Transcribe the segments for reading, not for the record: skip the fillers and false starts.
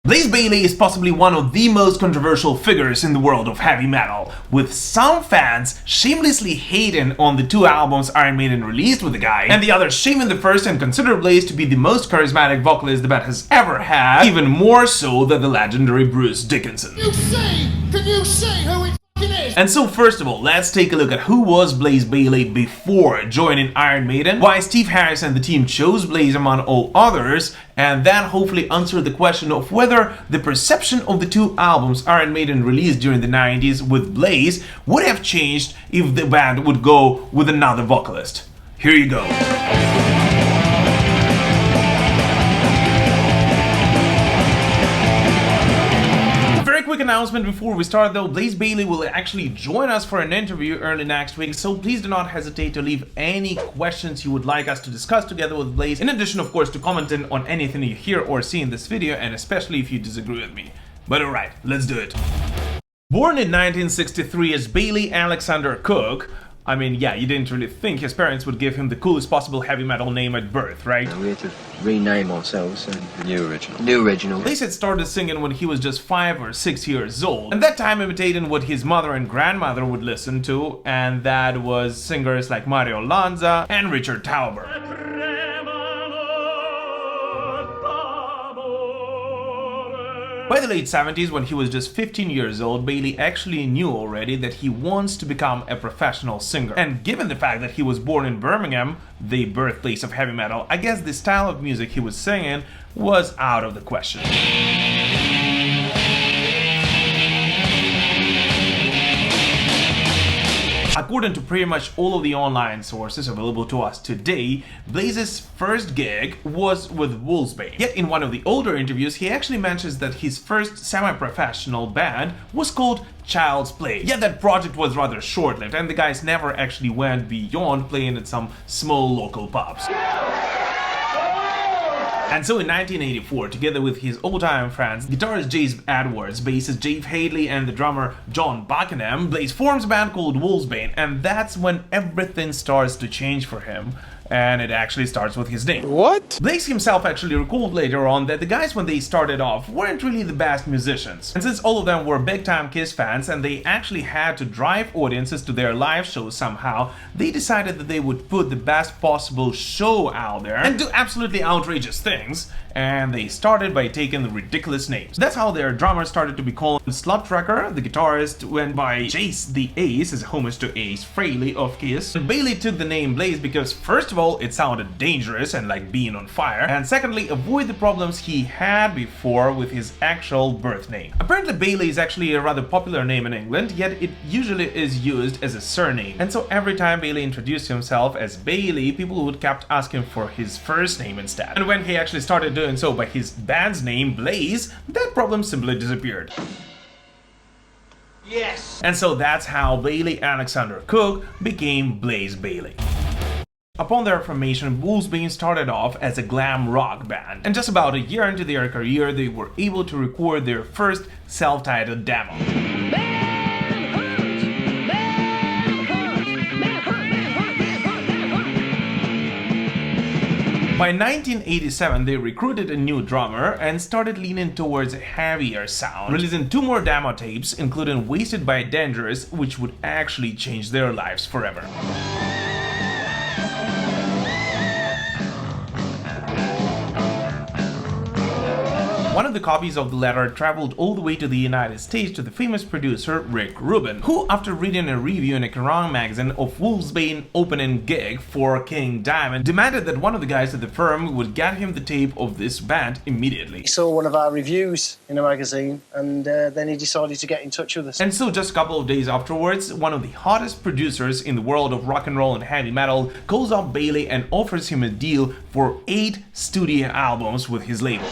Blaze Bayley is possibly one of the most controversial figures in the world of heavy metal, with some fans shamelessly hating on the two albums Iron Maiden released with the guy, and the others shaming the first and consider Blaze to be the most charismatic vocalist the band has ever had, even more so than the legendary Bruce Dickinson. Can you say who it is? And so first of all, let's take a look at who was Blaze Bayley before joining Iron Maiden, why Steve Harris and the team chose Blaze among all others, and then hopefully answer the question of whether the perception of the two albums Iron Maiden released during the 90s with Blaze would have changed if the band would go with another vocalist. Here you go. Quick announcement before we start though, Blaze Bayley will actually join us for an interview early next week, so please do not hesitate to leave any questions you would like us to discuss together with Blaze, in addition of course to commenting on anything you hear or see in this video, and especially if you disagree with me. But alright, let's do it. Born in 1963 as Bailey Alexander Cook, I mean, yeah, you didn't really think his parents would give him the coolest possible heavy metal name at birth, right? We had to rename ourselves and New original. New original. Blaze had started singing when he was just 5 or 6 years old, and that time imitating what his mother and grandmother would listen to, and that was singers like Mario Lanza and Richard Tauber. By the late 70s, when he was just 15 years old, Bayley actually knew already that he wants to become a professional singer. And given the fact that he was born in Birmingham, the birthplace of heavy metal, I guess the style of music he was singing was out of the question. According to pretty much all of the online sources available to us today, Blaze's first gig was with Wolfsbane. Yet in one of the older interviews, he actually mentions that his first semi-professional band was called Child's Play. Yet that project was rather short-lived, and the guys never actually went beyond playing at some small local pubs. And so in 1984, together with his old-time friends, guitarist Jace Edwards, bassist Jave Hadley, and the drummer John Buckingham, Blaze forms a band called Wolfsbane, and that's when everything starts to change for him. And it actually starts with his name. What? Blaze himself actually recalled later on that the guys when they started off weren't really the best musicians. And since all of them were big-time Kiss fans and they actually had to drive audiences to their live shows somehow, they decided that they would put the best possible show out there and do absolutely outrageous things. And they started by taking the ridiculous names. That's how their drummer started to be called Slut Tracker, the guitarist went by Jace the Ace as a homage to Ace Frehley of Kiss. And Bayley took the name Blaze because first of all, it sounded dangerous and like being on fire, and secondly, avoid the problems he had before with his actual birth name. Apparently Bayley is actually a rather popular name in England, yet it usually is used as a surname. And so every time Bayley introduced himself as Bayley, people would kept asking for his first name instead. And when he actually started doing so by his band's name, Blaze, that problem simply disappeared. Yes! And so that's how Bailey Alexander Cook became Blaze Bayley. Upon their formation, Wolfsbane started off as a glam rock band, and just about a year into their career, they were able to record their first self-titled demo. By 1987, they recruited a new drummer and started leaning towards a heavier sound, releasing 2 more demo tapes, including Wasted by Dangerous, which would actually change their lives forever. One of the copies of the letter traveled all the way to the United States to the famous producer Rick Rubin, who, after reading a review in a Kerrang magazine of Wolfsbane opening gig for King Diamond, demanded that one of the guys at the firm would get him the tape of this band immediately. He saw one of our reviews in a magazine, and then he decided to get in touch with us. And so just a couple of days afterwards, one of the hottest producers in the world of rock and roll and heavy metal calls up Bayley and offers him a deal for 8 studio albums with his label.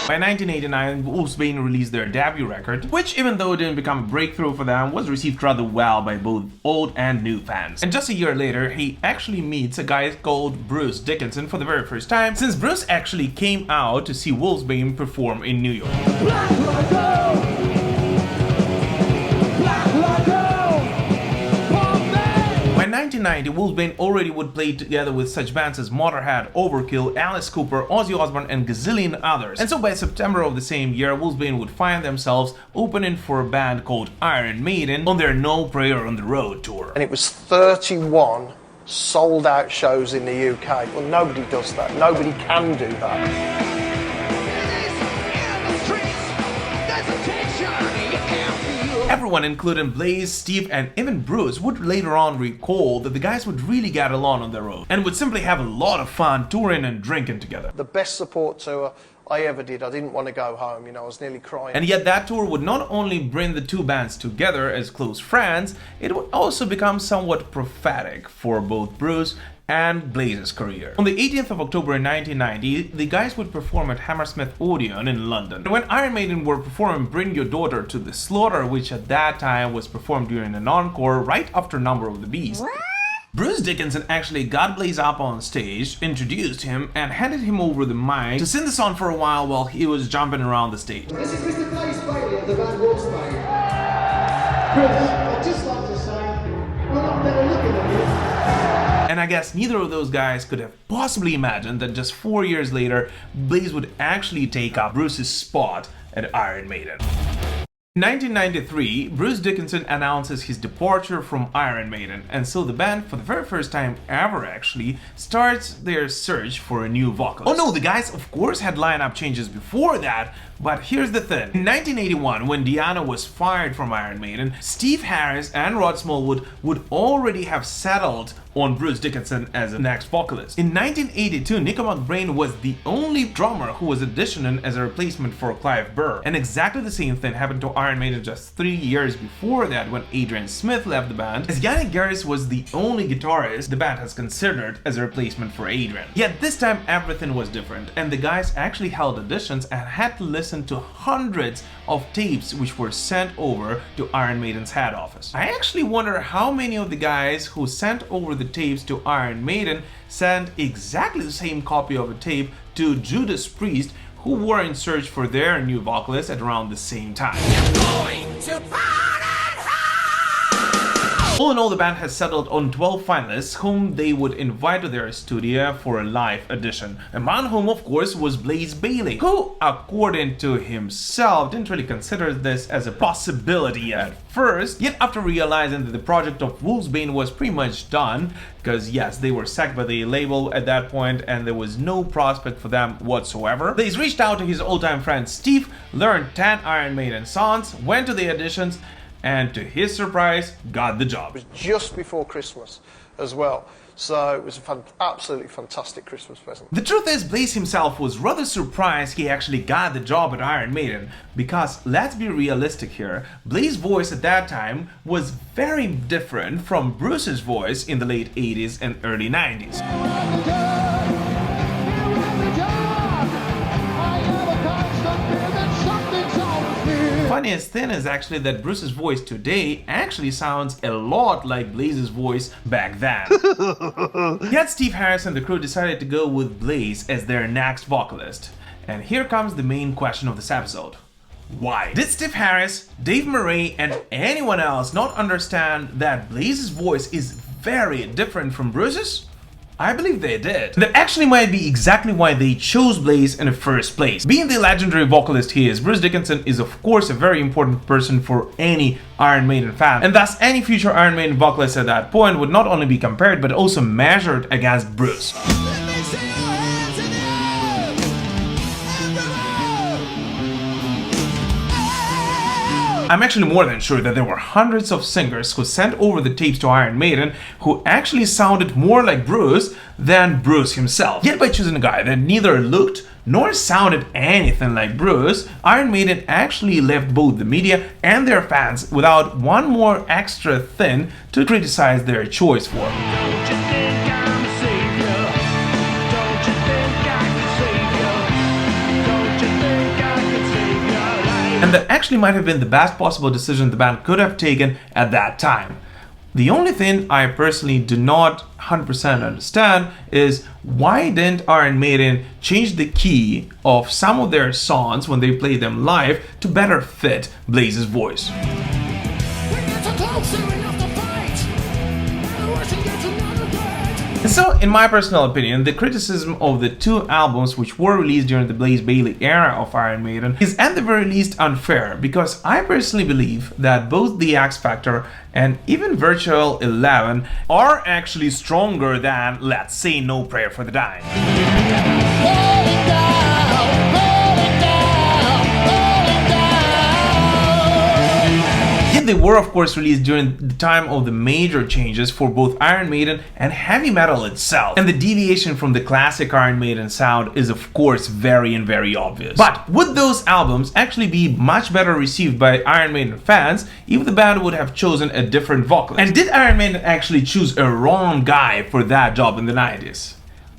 By 1989, Wolfsbane released their debut record, which, even though it didn't become a breakthrough for them, was received rather well by both old and new fans. And just a year later, he actually meets a guy called Bruce Dickinson for the very first time, since Bruce actually came out to see Wolfsbane perform in New York. Black like 1990, Wolfsbane already would play together with such bands as Motorhead, Overkill, Alice Cooper, Ozzy Osbourne, and gazillion others. And so by September of the same year, Wolfsbane would find themselves opening for a band called Iron Maiden on their No Prayer on the Road tour. And it was 31 sold out shows in the UK. Well, nobody does that. Nobody can do that. Everyone, including Blaze, Steve, and even Bruce, would later on recall that the guys would really get along on the road and would simply have a lot of fun touring and drinking together. The best support tour I ever did. I didn't want to go home, you know, I was nearly crying. And yet that tour would not only bring the two bands together as close friends, it would also become somewhat prophetic for both Bruce and Blaze's career. On the 18th of October 1990, the guys would perform at Hammersmith Odeon in London. When Iron Maiden were performing Bring Your Daughter to the Slaughter, which at that time was performed during an encore right after Number of the Beast, Bruce Dickinson actually got Blaze up on stage, introduced him, and handed him over the mic to sing the song for a while he was jumping around the stage. This is Mr. Blaze Bayley of the band Wolfsbane. Bruce, I'd just like to say, we're not there looking at you. And I guess neither of those guys could have possibly imagined that just 4 years later, Blaze would actually take up Bruce's spot at Iron Maiden. In 1993, Bruce Dickinson announces his departure from Iron Maiden, and so the band, for the very first time ever actually, starts their search for a new vocalist. Oh no, the guys of course had lineup changes before that, but here's the thing. In 1981, when Diana was fired from Iron Maiden, Steve Harris and Rod Smallwood would already have settled on Bruce Dickinson as the next vocalist. In 1982, Nico McBrain was the only drummer who was auditioning as a replacement for Clive Burr. And exactly the same thing happened to Iron Maiden just 3 years before that, when Adrian Smith left the band, as Yannick Garris was the only guitarist the band has considered as a replacement for Adrian. Yet this time everything was different, and the guys actually held auditions and had to listen to hundreds of tapes which were sent over to Iron Maiden's head office. I actually wonder how many of the guys who sent over the tapes to Iron Maiden sent exactly the same copy of a tape to Judas Priest, who were in search for their new vocalist at around the same time. All in all, the band has settled on 12 finalists whom they would invite to their studio for a live audition, among whom of course was Blaze Bayley, who according to himself didn't really consider this as a possibility at first, yet after realizing that the project of Wolfsbane was pretty much done, because yes, they were sacked by the label at that point and there was no prospect for them whatsoever, Blaze reached out to his old-time friend Steve, learned 10 Iron Maiden songs, went to the auditions, and to his surprise, got the job. It was just before Christmas as well, so it was an absolutely fantastic Christmas present. The truth is, Blaze himself was rather surprised he actually got the job at Iron Maiden, because let's be realistic here, Blaze's voice at that time was very different from Bruce's voice in the late 80s and early 90s. Funniest thing is actually that Bruce's voice today actually sounds a lot like Blaze's voice back then. Yet Steve Harris and the crew decided to go with Blaze as their next vocalist. And here comes the main question of this episode. Why? Did Steve Harris, Dave Murray, and anyone else not understand that Blaze's voice is very different from Bruce's? I believe they did. That actually might be exactly why they chose Blaze in the first place. Being the legendary vocalist he is, Bruce Dickinson is of course a very important person for any Iron Maiden fan, and thus any future Iron Maiden vocalist at that point would not only be compared but also measured against Bruce. I'm actually more than sure that there were hundreds of singers who sent over the tapes to Iron Maiden who actually sounded more like Bruce than Bruce himself. Yet by choosing a guy that neither looked nor sounded anything like Bruce, Iron Maiden actually left both the media and their fans without one more extra thing to criticize their choice for. And that actually might have been the best possible decision the band could have taken at that time. The only thing I personally do not 100% understand is why didn't Iron Maiden change the key of some of their songs when they played them live to better fit Blaze's voice. So, in my personal opinion, the criticism of the two albums which were released during the Blaze Bayley era of Iron Maiden is at the very least unfair, because I personally believe that both the X Factor and even Virtual 11 are actually stronger than, let's say, No Prayer for the Dying. They were of course released during the time of the major changes for both Iron Maiden and heavy metal itself, and the deviation from the classic Iron Maiden sound is of course very obvious. But would those albums actually be much better received by Iron Maiden fans if the band would have chosen a different vocalist? And did Iron Maiden actually choose a wrong guy for that job in the 90s?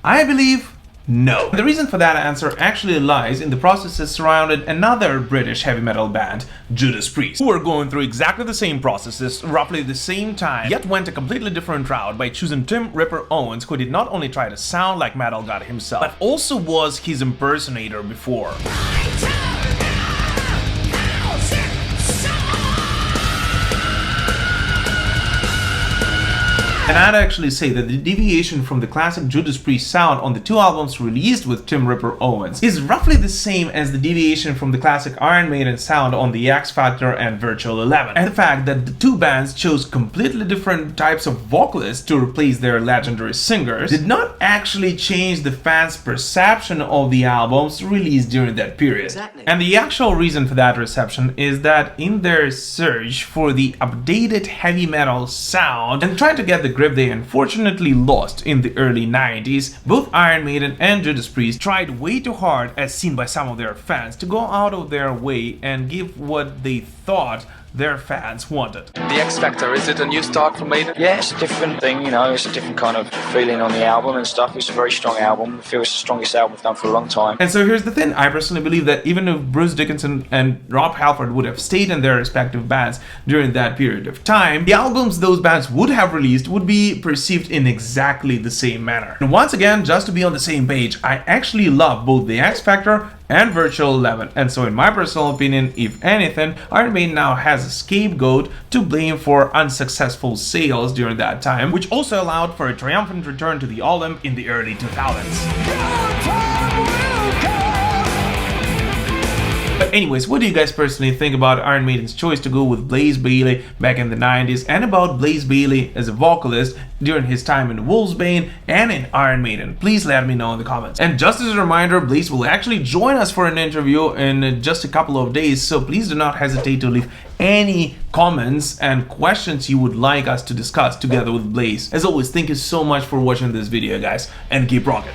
I believe no. The reason for that answer actually lies in the processes surrounding another British heavy metal band, Judas Priest, who were going through exactly the same processes, roughly the same time, yet went a completely different route by choosing Tim Ripper Owens, who did not only try to sound like Metal God himself, but also was his impersonator before. And I'd actually say that the deviation from the classic Judas Priest sound on the two albums released with Tim Ripper Owens is roughly the same as the deviation from the classic Iron Maiden sound on the X Factor and Virtual 11. And the fact that the two bands chose completely different types of vocalists to replace their legendary singers did not actually change the fans' perception of the albums released during that period. Exactly. And the actual reason for that reception is that in their search for the updated heavy metal sound and trying to get the grip they unfortunately lost in the early 90s, both Iron Maiden and Judas Priest tried way too hard, as seen by some of their fans, to go out of their way and give what they thought their fans wanted. The X Factor, is it a new start for Maiden? Yeah, it's a different thing, you know, it's a different kind of feeling on the album and stuff. It's a very strong album. I feel it's the strongest album we've done for a long time. And so here's the thing, I personally believe that even if Bruce Dickinson and Rob Halford would have stayed in their respective bands during that period of time, the albums those bands would have released would be perceived in exactly the same manner. And once again, just to be on the same page, I actually love both the X Factor and Virtual 11, and so in my personal opinion, if anything, Iron Maiden now has a scapegoat to blame for unsuccessful sales during that time, which also allowed for a triumphant return to the Olymp in the early 2000s. But anyways, what do you guys personally think about Iron Maiden's choice to go with Blaze Bayley back in the 90s, and about Blaze Bayley as a vocalist during his time in Wolfsbane and in Iron Maiden? Please let me know in the comments. And just as a reminder, Blaze will actually join us for an interview in just a couple of days, so please do not hesitate to leave any comments and questions you would like us to discuss together with Blaze. As always, thank you so much for watching this video, guys, and keep rocking.